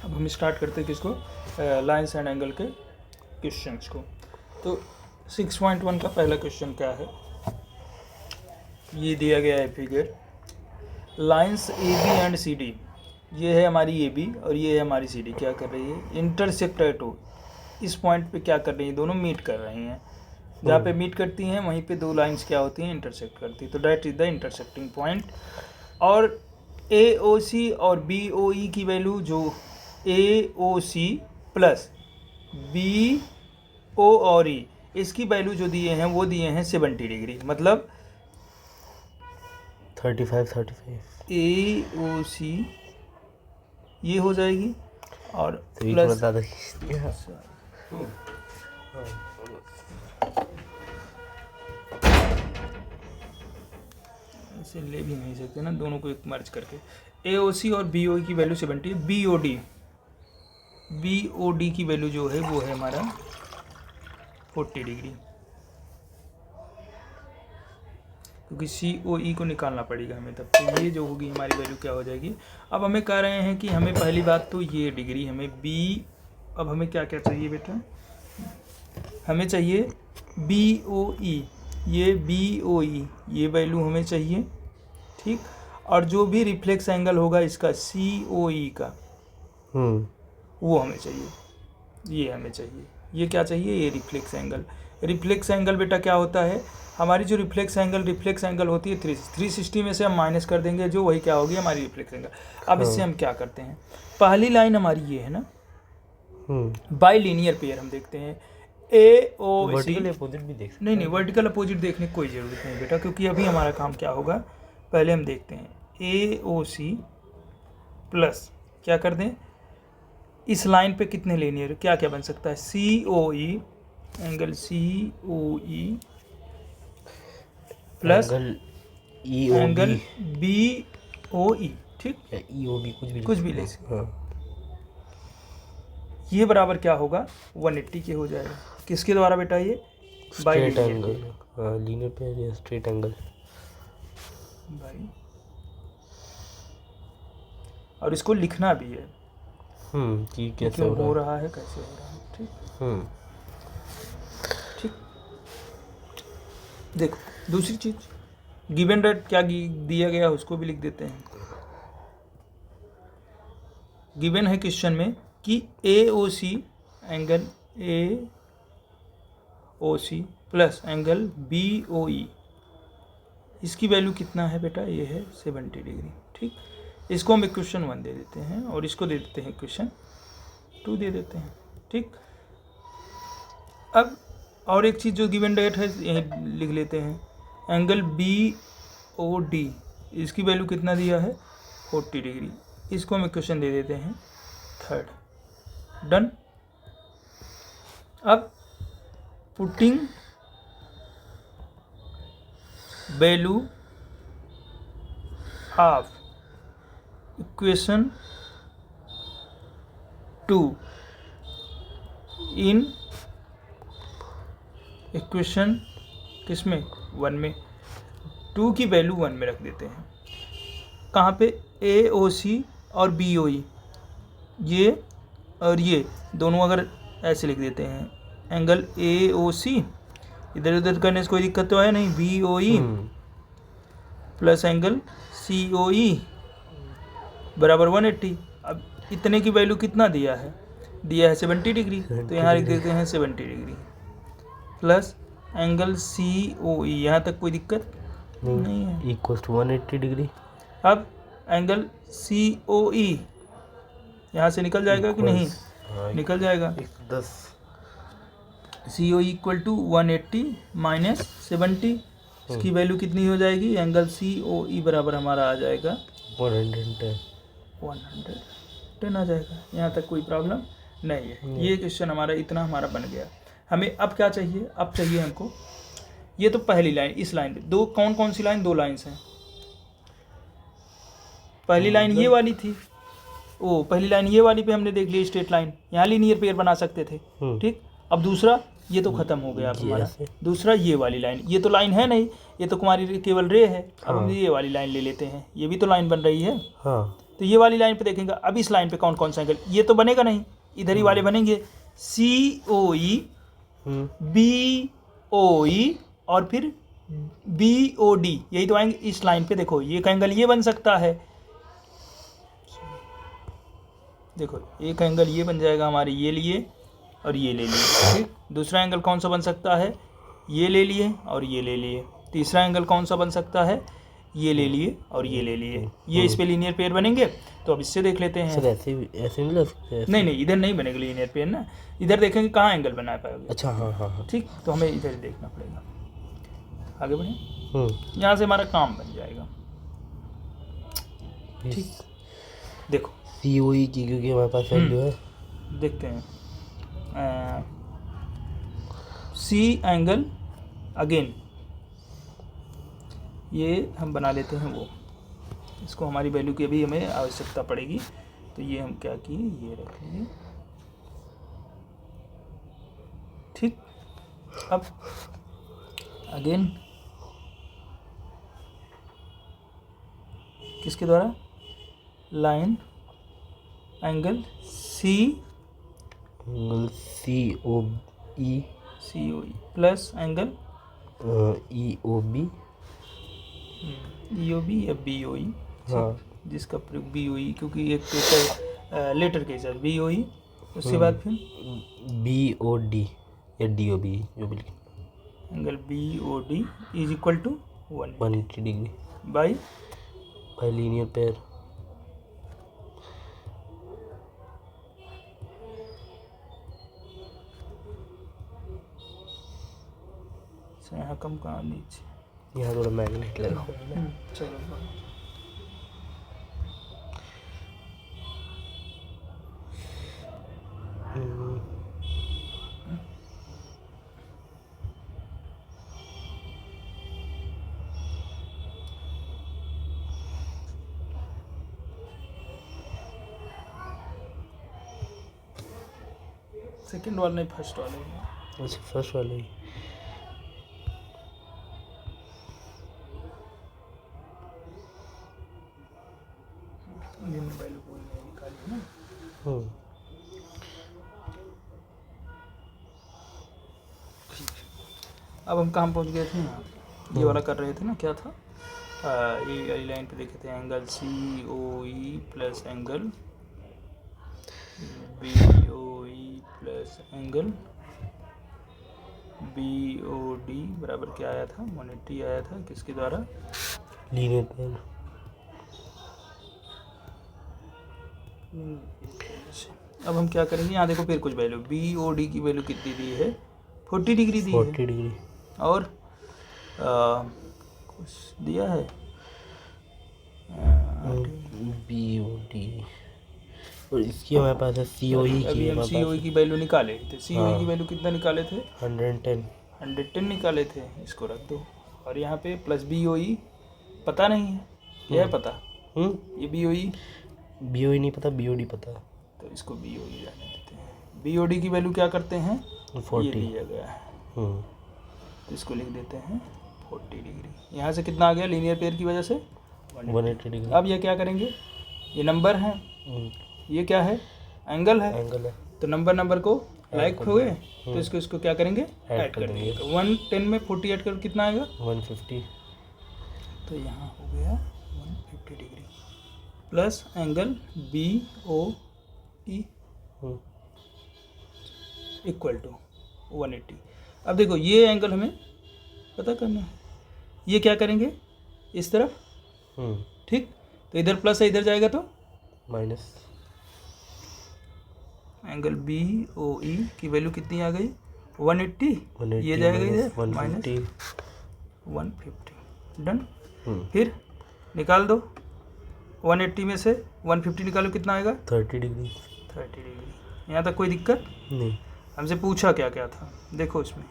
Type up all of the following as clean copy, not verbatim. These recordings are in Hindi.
अब हम स्टार्ट करते हैं किसको, लाइन्स एंड एंगल के क्वेश्चंस को। तो 6.1 का पहला क्वेश्चन क्या है, ये दिया गया है figure, lines A B and C D, ये है हमारी ए बी और ये है हमारी सी डी, क्या कर रही है, इंटरसेक्ट एट ओ, इस पॉइंट पे क्या कर रही है, दोनों मीट कर रही हैं। जहाँ पे मीट करती हैं वहीं पे दो लाइंस क्या होती हैं, इंटरसेक्ट करती है, तो that is the intersecting point. और ए ओ सी और बी ओ ई की वैल्यू, जो ए O C plus B O और ई, इसकी वैल्यू जो दिए हैं वो दिए हैं 70 डिग्री, मतलब 35 ए ओ सी ये हो जाएगी और प्लस ऐसे ले भी नहीं सकते ना, दोनों को एक मर्ज करके। ए ओ सी और बी ओ की वैल्यू 70, बी ओ डी की वैल्यू जो है वो है हमारा 40 डिग्री, क्योंकि सी ओ ई को निकालना पड़ेगा हमें तब, तो ये जो होगी हमारी वैल्यू क्या हो जाएगी। अब हमें कह रहे हैं कि हमें पहली बात तो ये डिग्री हमें बी, अब हमें क्या क्या चाहिए बेटा, हमें चाहिए बी ओ ई, ये बी ओ ई ये वैल्यू हमें चाहिए, ठीक। और जो भी रिफ्लेक्स एंगल होगा इसका सी ओ ई का, वो हमें चाहिए, ये हमें चाहिए, ये क्या चाहिए, ये रिफ्लेक्स एंगल। रिफ्लेक्स एंगल बेटा क्या होता है, हमारी जो रिफ्लेक्स एंगल होती है 360 में से हम माइनस कर देंगे, जो वही क्या होगी हमारी रिफ्लेक्स एंगल। अब इससे हम क्या करते हैं, पहली लाइन हमारी ये है ना, बाई लीनियर पेयर हम देखते हैं, ए ओ वर्टिकल अपोजिट भी देख सकते हैं। नहीं वर्टिकल अपोजिट देखने की कोई ज़रूरत नहीं बेटा, क्योंकि अभी हमारा काम क्या होगा, पहले हम देखते हैं ए ओ सी प्लस क्या कर दें, इस लाइन पे कितने लीनियर क्या क्या बन सकता है, C O E, angle C O E plus angle B O E, ठीक, ई ओ बी कुछ भी ले सकते, ये बराबर क्या होगा 180 के हो जाएगा, किसके द्वारा बेटा, ये by straight angle, linear pair या स्ट्रेट एंगल बाई, और इसको लिखना भी है कि कैसे हो रहा है, कैसे हो रहा है, ठीक ठीक। देखो दूसरी चीज, गिवन रेट क्या दिया गया उसको भी लिख देते हैं। गिवन है क्वेश्चन में कि A O C, angle A O C plus angle B O E, इसकी वैल्यू कितना है बेटा, ये है 70 डिग्री, ठीक। इसको हम इक्वेशन 1 दे देते हैं और इसको दे देते हैं इक्वेशन 2 दे देते हैं, ठीक। अब और एक चीज़ जो गिवन रेट है यही लिख लेते हैं, एंगल बी ओ डी, इसकी वैल्यू कितना दिया है 40 डिग्री, इसको हम इक्वेशन दे देते हैं 3, डन। अब putting value of equation 2 in equation किसमें 1 में, 2 की वैल्यू 1 में रख देते हैं, कहाँ पे, ए ओ सी और बी ओ ई, ये और ये दोनों अगर ऐसे लिख देते हैं, एंगल ए ओ सी, इधर उधर करने से कोई दिक्कत तो है नहीं, B O E plus angle C O E बराबर 180। अब इतने की वैल्यू कितना दिया है 70 डिग्री, तो यहाँ लिख देते हैं 70 degree plus angle C O ई, यहाँ तक कोई दिक्कत नहीं है, इक्वल टू 180 डिग्री। अब एंगल सी ओ ई यहाँ से निकल जाएगा कि नहीं, निकल जाएगा, 10 सी ओ इक्वल टू 180 माइनस 70, इसकी वैल्यू कितनी हो जाएगी, एंगल सी ओ ई बराबर हमारा आ जाएगा 110 आ जाएगा, यहाँ तक कोई प्रॉब्लम नहीं है। ये क्वेश्चन हमारा इतना हमारा बन गया। हमें अब क्या चाहिए, अब चाहिए हमको, ये तो पहली लाइन, इस लाइन पे दो कौन सी लाइन, 2 लाइन्स हैं, पहली लाइन ये वाली थी, पहली लाइन ये वाली पे हमने देख ली स्ट्रेट लाइन, यहाँ लीनियर पेयर बना सकते थे, ठीक। अब दूसरा ये तो ख़त्म हो गया अब हमारा, दूसरा ये वाली लाइन, ये तो लाइन है नहीं, ये तो तुम्हारी केवल रे है, अब हम ये वाली लाइन ले लेते हैं, ये भी तो लाइन बन रही है, तो ये वाली लाइन पे देखेंगे। अब इस लाइन पे कौन कौन सा एंगल, ये तो बनेगा नहीं, इधर ही वाले बनेंगे, COE, BOE और फिर BOD, यही तो आएंगे इस लाइन पे। देखो एक एंगल ये बन सकता है, देखो एक एंगल ये बन जाएगा हमारे, ये लिए और ये ले लिए। ठीक, दूसरा एंगल कौन सा बन सकता है, ये ले लिए और ये ले लिए। तीसरा एंगल कौन सा बन सकता है, ये ले लिए और ये ले लिए। ये इस पे लीनियर पेयर बनेंगे। तो अब इससे देख लेते हैं। सर ऐसे नहीं लग सकते ऐसे? नहीं इधर नहीं बनेगा लीनियर पेयर ना, इधर देखेंगे कहाँ एंगल बना पाएगा। अच्छा हाँ। ठीक, तो हमें इधर देखना पड़ेगा। आगे बढ़े, यहाँ से हमारा काम बन जाएगा। ठीक, देखो COE की क्योंकि हमारे पास वैल्यू है, देखते हैं। C एंगल अगेन, ये हम बना लेते हैं वो, इसको हमारी वैल्यू की अभी हमें आवश्यकता पड़ेगी। तो ये हम क्या किए, ये रख लिए। ठीक, अब अगेन किसके द्वारा, line angle COE plus angle EOB या BOE, हाँ जिसका प्रयोग BOE, क्योंकि एक पेपर लेटर के साथ BOE, उसके बाद फिर BOD या DOB जो भी लिखे। Angle BOD is equal to 180 degree by linear pair. यहाँ कम कहाँ नीचे, यहाँ थोड़ा मैग्नेट लगा हुआ है ना। चलो सेकंड वाला नहीं, फर्स्ट वाले में। अच्छा फर्स्ट वाले ही। ये मोबाइल कोई नहीं निकाली ना। अब हम कहाँ पहुँच गए थे, यहाँ ये वाला कर रहे थे ना, क्या था, ये वाली लाइन पे देखे थे angle COE plus angle BOE plus angle BOD बराबर क्या आया था, 180 आया था, किसके द्वारा, लीनियर पेयर। अब हम क्या करेंगे, यहाँ देखो फिर कुछ वैल्यू, BOD की वैल्यू कितनी दी है, 40 डिग्री दी है। 40 डिग्री और कुछ दिया है BOD और इसकी हमारे पास है COE अभी की। हम COE की वैल्यू निकाले थे, COE की वैल्यू कितना निकाले थे, 110 निकाले थे, इसको रख दो। और यहाँ पे प्लस BOE पता नहीं है, क्या है पता, ये BOE नहीं पता, BOD पता, तो इसको BOE रहने देते हैं। BOD की वैल्यू क्या करते हैं, 40 ये दिया गया है, तो इसको लिख देते हैं 40 डिग्री। यहाँ से कितना आ गया, लीनियर पेयर की वजह से 180 डिग्री। अब ये क्या करेंगे, ये नंबर है, ये क्या है, एंगल है, तो नंबर को लाइक हो गए, तो इसको क्या करेंगे, ऐड कर देंगे। तो 110 में 40 ऐड कर कितना आएगा, 150। तो यहाँ हो गया 150 degree plus angle BOE equal to 180। अब देखो ये एंगल हमें पता करना है, ये क्या करेंगे इस तरफ, ठीक, तो इधर प्लस है, इधर जाएगा तो माइनस। एंगल BOE की वैल्यू कितनी आ गई, 180, ये जाएगा इधर माइनस 150। डन, फिर निकाल दो, 180 में से 150 निकालो, कितना आएगा, 30 डिग्री। यहाँ तक कोई दिक्कत नहीं। हमसे पूछा क्या क्या था, देखो इसमें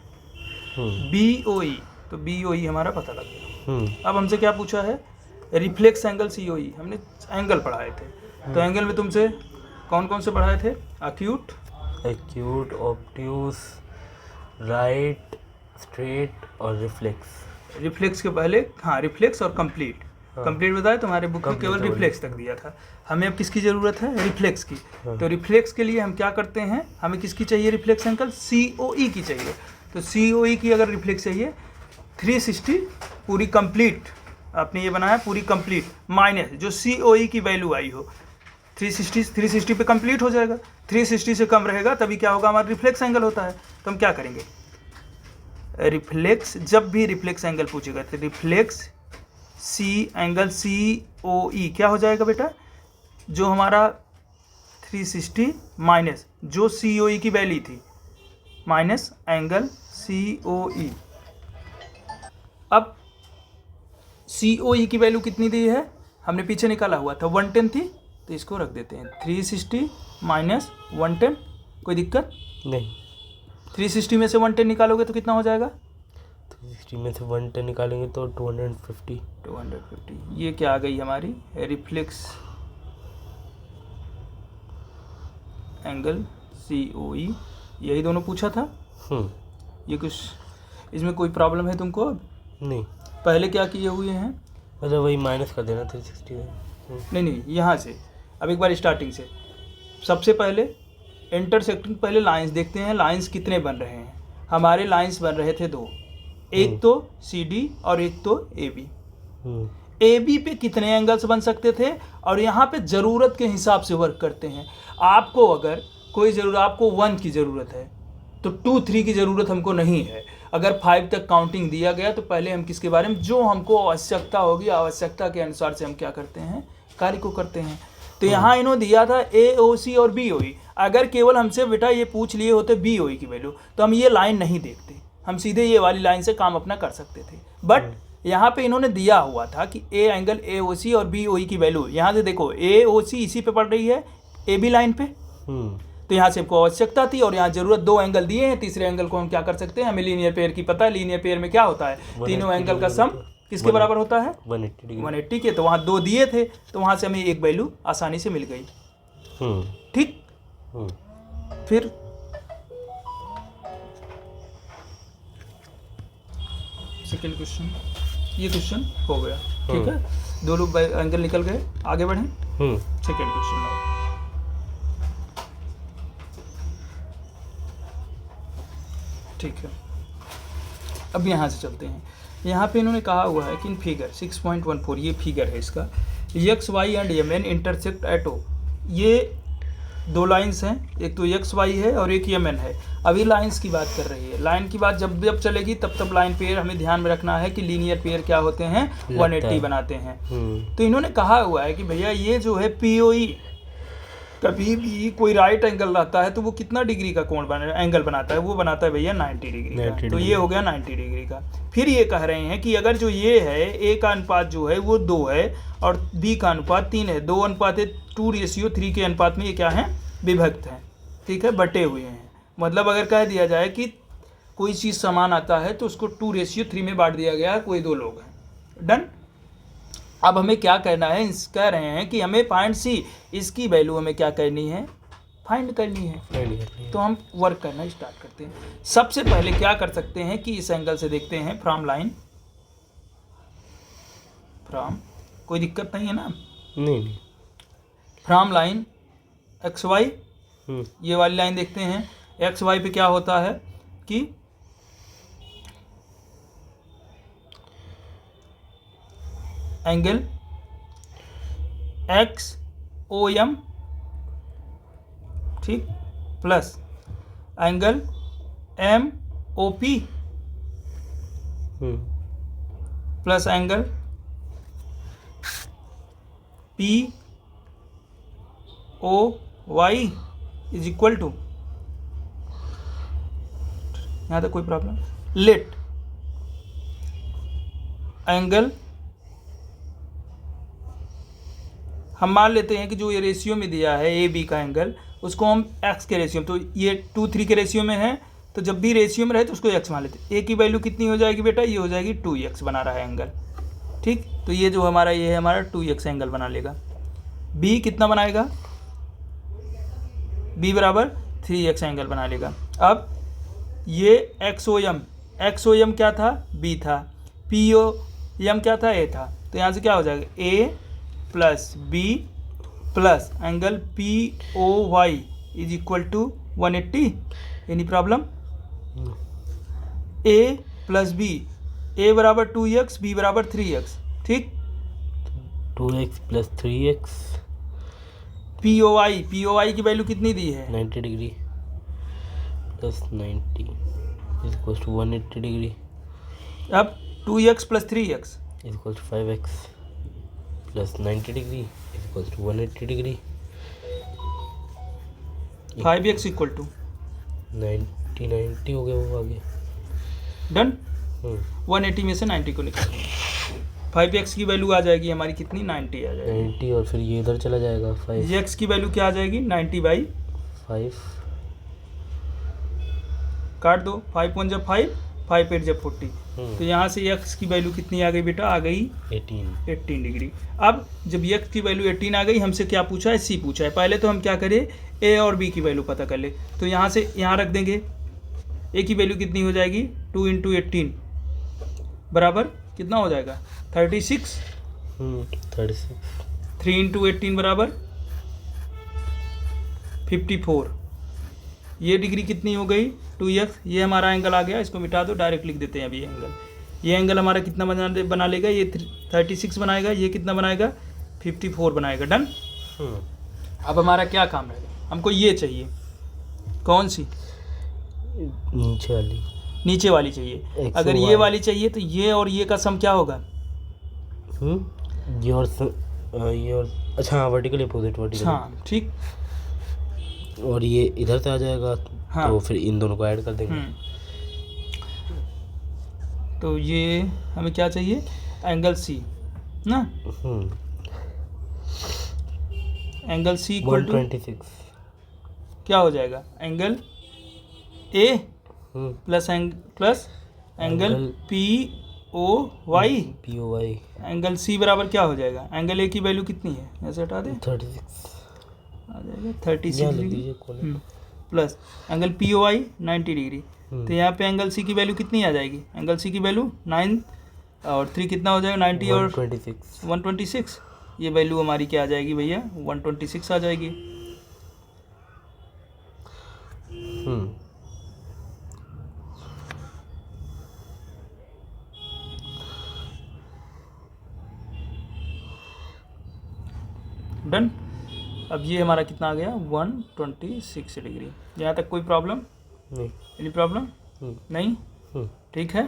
BOE, तो BOE हमारा पता लग गया। अब हमसे क्या पूछा है, रिफ्लेक्स एंगल COE, हमने एंगल पढ़ाए थे, तो एंगल में तुमसे कौन कौन से पढ़ाए थे, एक्यूट, ऑब्ट्यूस, राइट, स्ट्रेट और रिफ्लेक्स। रिफ्लेक्स के पहले, हाँ, रिफ्लेक्स और कंप्लीट। कंप्लीट बताया, तुम्हारे बुक में केवल रिफ्लेक्स तक दिया था। हमें अब किसकी ज़रूरत है? रिफ्लेक्स की। तो रिफ्लेक्स के लिए हम क्या करते हैं, हमें किसकी चाहिए रिफ्लेक्स एंगल? COE की चाहिए। तो COE की अगर रिफ्लेक्स चाहिए 360 पूरी कंप्लीट, आपने ये बनाया पूरी कंप्लीट, माइनस जो COE की वैल्यू आई हो 360 पे कंप्लीट हो जाएगा। 360 से कम रहेगा तभी क्या होगा, हमारा रिफ्लेक्स एंगल होता है। तो हम क्या करेंगे, रिफ्लेक्स, जब भी रिफ्लेक्स एंगल पूछेगा तो रिफ्लेक्स एंगल COE क्या हो जाएगा बेटा, जो हमारा 360 माइनस जो COE की वैल्यू थी माइनस एंगल COE। अब COE की वैल्यू कितनी दी है, हमने पीछे निकाला हुआ था 110 थी, तो इसको रख देते हैं 360 माइनस 110, कोई दिक्कत नहीं। 360 में से 110 निकालोगे तो कितना हो जाएगा, 360 में से 110 निकालेंगे तो 250। ये क्या आ गई हमारी रिफ्लेक्स एंगल COE, यही दोनों पूछा था। ये कुछ इसमें कोई प्रॉब्लम है तुमको? अब नहीं, पहले क्या किए हुए हैं, मतलब वही माइनस कर देना 360 में। नहीं यहाँ से, अब एक बार स्टार्टिंग से, सबसे पहले इंटरसेक्टिंग पहले लाइंस देखते हैं, लाइंस कितने बन रहे हैं। हमारे लाइंस बन रहे थे 2, एक तो CD और एक तो AB। AB पे कितने एंगल्स बन सकते थे, और यहाँ पे ज़रूरत के हिसाब से वर्क करते हैं। आपको अगर कोई ज़रूरत, आपको 1 की ज़रूरत है तो 2, 3 की ज़रूरत हमको नहीं है। अगर 5 तक काउंटिंग दिया गया तो पहले हम किसके बारे में, जो हमको आवश्यकता होगी, आवश्यकता के अनुसार से हम क्या करते हैं, कार्य को करते हैं। तो यहाँ इन्होंने दिया था AOC और BOE। अगर केवल हमसे बेटा ये पूछ लिए होते BOE की वैल्यू तो हम ये लाइन नहीं देखते, हम सीधे ये वाली लाइन से काम अपना कर सकते थे। बट यहाँ पे इन्होंने दिया हुआ था कि एंगल AOC और BOE की वैल्यू, यहाँ से देखो AOC इसी पे पड़ रही है AB लाइन पे, तो यहाँ से हमको आवश्यकता थी और यहाँ जरूरत 2 एंगल दिए हैं। तीसरे एंगल को हम क्या कर सकते हैं, हमें लीनियर पेयर की पता है, लीनियर पेयर में क्या होता है, तीनों एंगल का सम किसके बराबर होता है, 180 के। तो वहाँ 2 दिए थे तो वहाँ से हमें एक वैल्यू आसानी से मिल गई। ठीक, फिर सेकेंड क्वेश्चन, ये क्वेश्चन हो गया। ठीक है, 2 लोग एंगल निकल गए, आगे बढ़ें। सेकेंड क्वेश्चन, ठीक है, अब यहाँ से चलते हैं। यहाँ पे इन्होंने कहा हुआ है कि इन फिगर 6.14, ये फिगर है इसका, XY and MN intersect at O। ये 2 लाइंस हैं, एक तो XY है और एक MN है। अभी लाइंस की बात कर रही है, लाइन की बात जब चलेगी तब लाइन पेयर हमें ध्यान में रखना है कि लीनियर पेयर क्या होते हैं, 180 बनाते हैं। तो इन्होंने कहा हुआ है कि भैया ये जो है POE, कभी भी कोई राइट एंगल रहता है तो वो कितना डिग्री का कोण एंगल बनाता है, वो बनाता है भैया 90 डिग्री का। तो ये हो गया 90 डिग्री का। फिर ये कह रहे हैं कि अगर जो ये है A का अनुपात जो है वो 2 है और B का अनुपात 3 है, 2:2:3 के अनुपात में ये क्या है, विभक्त हैं। ठीक है, बटे हुए हैं। मतलब अगर कह दिया जाए कि कोई चीज़ समान आता है तो उसको 2:3 में बांट दिया गया है, कोई 2 लोग हैं। डन। अब हमें क्या करना है, कह रहे हैं कि हमें फाइंड C, इसकी वैल्यू हमें क्या करनी है, फाइंड करनी है। तो हम वर्क करना स्टार्ट करते हैं। सबसे पहले क्या कर सकते हैं कि इस एंगल से देखते हैं, फ्रॉम लाइन, फ्रॉम, कोई दिक्कत नहीं है ना, नहीं, फ्रॉम लाइन XY, ये वाली लाइन देखते हैं। XY पे क्या होता है कि एंगल XOM, ठीक, plus angle MOP plus angle POY is equal to, यहाँ तक कोई प्रॉब्लम, लेट एंगल, हम मान लेते हैं कि जो ये रेशियो में दिया है AB का एंगल, उसको हम x के रेशियो में, तो ये 2:3 के रेशियो में है, तो जब भी रेशियो में रहे तो उसको x मान लेते हैं। A की वैल्यू कितनी हो जाएगी बेटा, ये हो जाएगी 2x बना रहा है एंगल। ठीक, तो ये जो हमारा ये है हमारा 2x एंगल बना लेगा। B कितना बनाएगा, B बराबर 3x एंगल बना लेगा। अब ये XOM क्या था, B था, PO ये हम क्या था, ए था, तो यहाँ से क्या हो जाएगा, A plus B plus angle P O Y is equal to 180। Any problem? A plus B, A बराबर 2x, बी बराबर 3x, ठीक। 2x plus 3x P O आई की वैल्यू कितनी दी है, 90 degree plus 90 is equal to 180 degree. अब 2x plus 3x is equal to 5x plus 90 degree is equal to 180 degree. 5x equal to 90 हो गया वो आगे। डन। 180 में से 90 को निकाल, 5x की वैल्यू आ जाएगी हमारी कितनी, 90 आ जाएगी। 90 और फिर ये इधर चला जाएगा 5 x की वैल्यू क्या आ जाएगी, 90/5, काट दो, 5 1 जब 5, 5 8 जब 40, तो यहाँ से x की वैल्यू कितनी आ गई बेटा, आ गई 18 डिग्री। अब जब x की वैल्यू 18 आ गई, हमसे क्या पूछा है, c पूछा है। पहले तो हम क्या करें, a और b की वैल्यू पता कर ले, तो यहाँ से यहाँ रख देंगे, a की वैल्यू कितनी हो जाएगी, 2 × 18 बराबर कितना हो जाएगा, 36। 3 × 18 बराबर 54। ये डिग्री कितनी हो गई, 2x। ये हमारा एंगल आ गया, इसको मिटा दो, डायरेक्ट लिख देते हैं अभी एंगल। ये एंगल हमारा कितना बना लेगा, ये 36 बनाएगा, ये कितना बनाएगा, 54 बनाएगा। डन। अब हमारा क्या काम रहेगा, हमको ये चाहिए, कौन सी, नीचे वाली चाहिए। अगर ये वाली चाहिए तो ये और ये का सम क्या होगा, ये और अच्छा हाँ, वर्टिकल अपोजिट, वर्टिकल, हाँ ठीक। और ये इधर से आ जाएगा, हाँ। तो फिर इन दोनों को ऐड कर देंगे। तो ये हमें क्या चाहिए, एंगल सी ना, एंगल सी इक्वल टू 126 क्या हो जाएगा, angle A plus angle P O Y, angle C बराबर क्या हो जाएगा, एंगल ए की वैल्यू कितनी है, ऐसे हटा दे, 36 आ जाएगा 36 degree plus angle P O I 90 degree. तो यहाँ पे एंगल सी की वैल्यू कितनी आ जाएगी, एंगल सी की वैल्यू 9 और 3 कितना हो जाएगा, 90 और 126। ये वैल्यू हमारी क्या आ जाएगी भैया, 126 आ जाएगी। डन। अब ये हमारा कितना आ गया, 126 डिग्री। यहाँ तक कोई प्रॉब्लम नहीं, एनी प्रॉब्लम नहीं, ठीक है।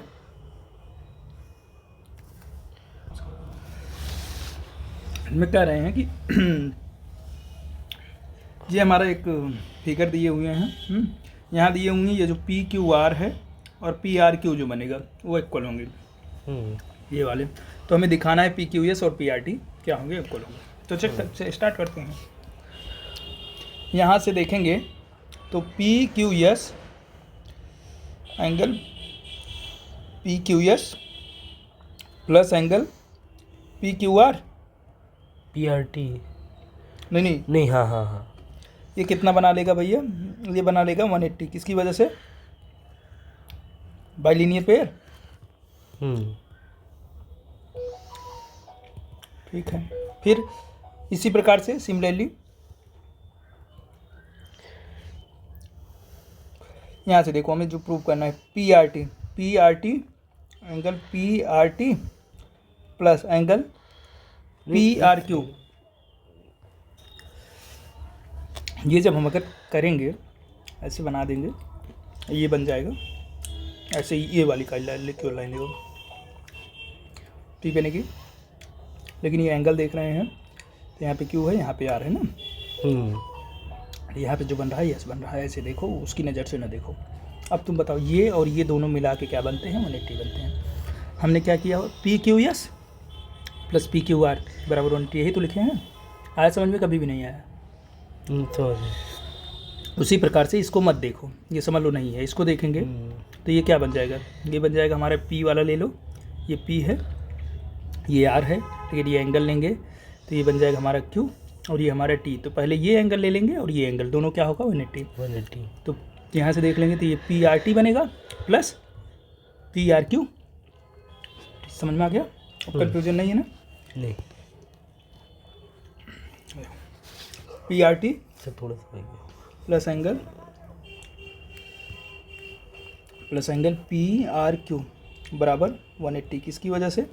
में कह रहे हैं कि ये हमारा एक फिगर दिए हुए हैं, यहाँ दिए होंगे, ये जो पी क्यू आर है और पी आर क्यू जो बनेगा वो इक्वल होंगे, ये वाले। तो हमें दिखाना है पी क्यू एस और पी आर टी क्या होंगे, इक्वल होंगे। तो चेक से स्टार्ट करते हैं। यहाँ से देखेंगे तो P Q S angle P Q S plus angle P Q R P R T नहीं, हाँ, ये कितना बना लेगा भैया, ये बना लेगा 180। किसकी वजह से, बाइलिनियर पेयर। ठीक है। फिर इसी प्रकार से सिमिलरली यहाँ से देखो, हमें जो प्रूव करना है P R T angle P R T plus angle P R Q. ये जब हम अगर करेंगे, ऐसे बना देंगे, ये बन जाएगा ऐसे ही, ये वाली क्यू लाइन देखो, ठीक बनेगी। लेकिन ये एंगल देख रहे हैं तो यहाँ पे क्यू है, यहाँ पे आर है ना, यहाँ पे जो बन रहा है यस बन रहा है, ऐसे देखो, उसकी नज़र से ना देखो। अब तुम बताओ, ये और ये दोनों मिला के क्या बनते हैं, 180 बनते हैं। हमने क्या किया, P Q S plus P Q R बराबर 180, यही तो लिखे हैं। आया समझ में, कभी भी नहीं आया। उसी प्रकार से इसको मत देखो, ये समझ लो नहीं है, इसको देखेंगे तो ये क्या बन जाएगा, ये बन जाएगा हमारा पी वाला ले लो, ये पी है, ये आर है, लेकिन ये एंगल लेंगे तो ये बन जाएगा हमारा क्यू और ये हमारा टी। तो पहले ये एंगल ले लेंगे और ये एंगल, दोनों क्या होगा, 180। तो यहाँ से देख लेंगे तो ये पी आर टी बनेगा प्लस पी आर क्यू। समझ में आ गया। कंफ्यूजन नहीं है ना। नहीं, पी आर टी सर थोड़ा सा आगे। Plus angle P R Q बराबर 180 किसकी वजह से,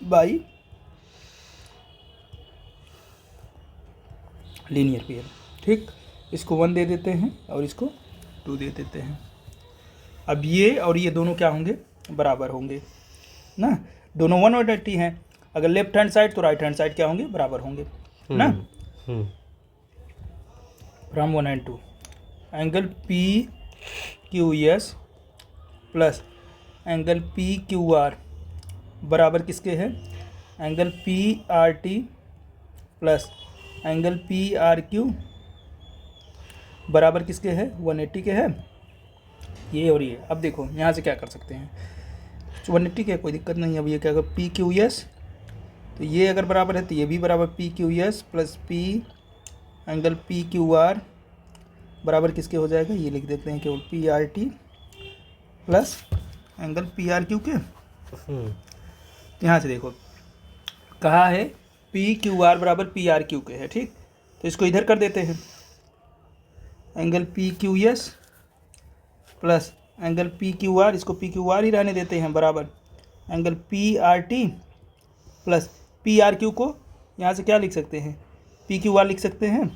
बाई लीनियर पेयर। ठीक, इसको 1 दे देते हैं और इसको 2 दे देते हैं। अब ये और ये दोनों क्या होंगे, बराबर होंगे ना, दोनों 180 हैं। अगर लेफ्ट हैंड साइड तो राइट हैंड साइड क्या होंगे, बराबर होंगे ना। From 1 and 2 angle P Q S plus angle P Q R बराबर किसके है, angle P R T plus angle P R Q बराबर किसके है, 180 के है, ये और ये। अब देखो यहाँ से क्या कर सकते हैं, 180 के कोई दिक्कत नहीं है। अब ये क्या पी क्यू एस, तो ये अगर बराबर है तो ये भी बराबर P Q S plus P angle P Q R बराबर किसके हो जाएगा, ये लिख देते हैं केवल P R T plus angle P R Q के। यहाँ से देखो कहा है पी क्यू आर बराबर पी आर क्यू के है, ठीक, तो इसको इधर कर देते हैं, angle P Q S plus angle P Q R, इसको पी क्यू आर ही रहने देते हैं, बराबर angle P R T plus P R Q को यहाँ से क्या लिख सकते हैं, पी क्यू आर लिख सकते हैं।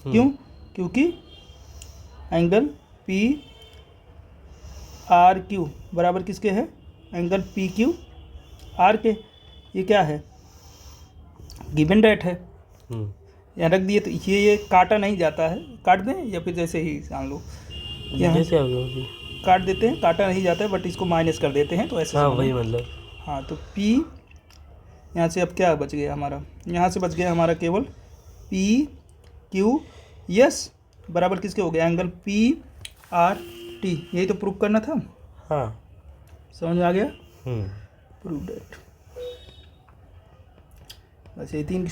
क्यों, क्योंकि एंगल पी आर क्यू बराबर किसके है, एंगल पी क्यू आर के। ये क्या है, गिवन डेट है, यहाँ रख दिए। तो ये काटा नहीं जाता है, काट दें या फिर जैसे ही जान लो, यहाँ जैसे आ गया काट देते हैं, काटा नहीं जाता है, बट इसको माइनस कर देते हैं तो ऐसे। हाँ वही मतलब। हाँ तो P यहाँ से अब क्या बच गया हमारा, यहाँ से बच गया हमारा केवल P Q S बराबर किसके हो गया, एंगल P R T। यही तो प्रूव करना था। हाँ, समझ में आ गया, प्रूव डेट। बस ये 3